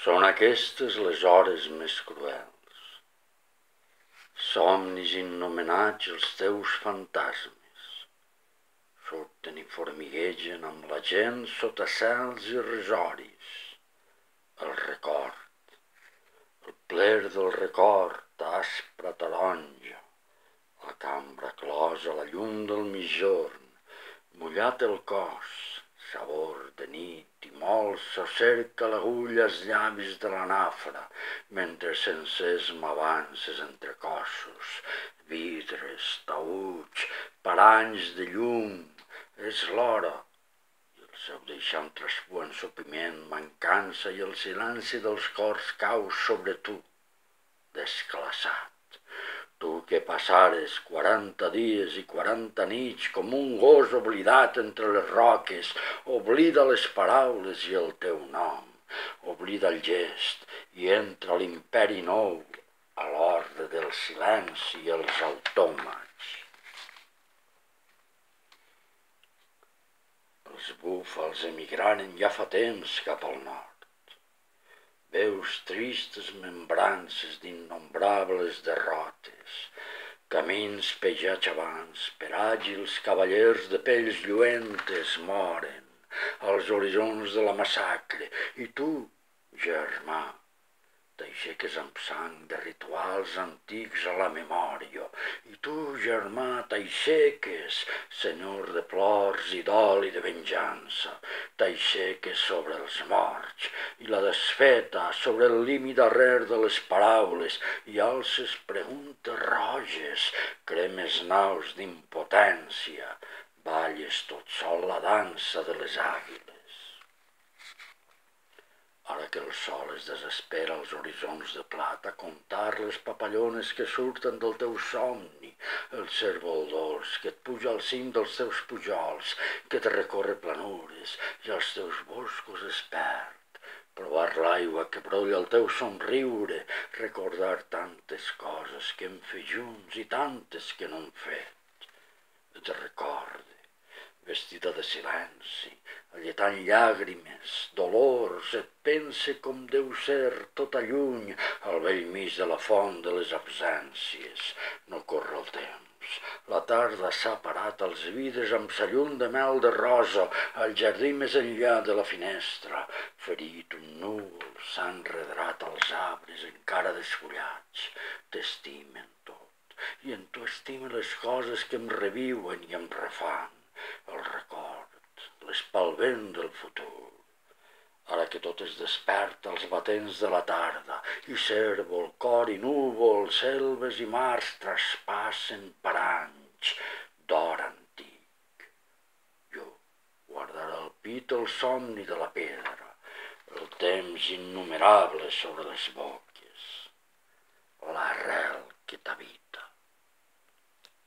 Són aquestes les hores més cruels. Somnis innomenats els teus fantasmes. Surten i formiguegen amb la gent sota cels irrisoris. El record, el pler del record aspra taronja, la cambra closa la llum del migjorn, mullat el cos, sabor de nit i molsa cerca l'agulla als llavis de la nafra, mentre sencers m'avances entre cossos, vidres, taüts, paranys de llum, és l'hora. I el seu deixant traspuar ensopiment, mancança i el silenci dels cors cau sobre tu, desclassat. Tu que passares 40 dies i 40 nits com un gos oblidat entre les roques, oblida les paraules i el teu nom, oblida el gest i entra a l'imperi nou, a l'ordre del silenci i els autòmats. Els búfals emigraren ja fa temps cap al nord. Veus tristes membrances d'innombrables derrotes, camins pejats abans per àgils cavallers de pells lluentes moren als horitzons de la massacre, i tu, germà, t'aixeques amb sang de rituals antics a la memòria, i tu, germà, t'aixeques, senyor de plors i dol i de venjança, t'aixeques sobre els morts, i la desfeta sobre el límit darrer de les paraules, i alces preguntes roges, cremes naus d'impotència, balles tot sol la dansa de les àguiles. Ara que el sol es desespera als horitzons de plata, contar les papallones que surten del teu somni, el cérvol dolç que et puja al cim dels teus pujols, que te recorre planures i als teus boscos es perd, provar l'aigua que brolla al teu somriure, recordar tantes coses que hem fet junts i tantes que no hem fet. Et recorde, vestida de silenci, alletant llàgrimes, dolors, et pense com deu ser tota lluny, al vell mig de la font de les absències. No corre el temps. La tarda s'ha parat als vidres amb sa llum de mel de rosa, al jardí més enllà de la finestra. Ferit un núvol s'ha enredrat als arbres encara desfullats. T'estimen tot, i en tu estimen les coses que em reviuen i em refan. El record, l'espalvent del futur. Ara que tot es desperta als batents de la tarda, i cérvol, cor i núvol, selves i mars traspassen per anys d'or antic. Jo guardaré al pit el somni de la pedra, el temps innumerable sobre les boques, l'arrel que t'habita.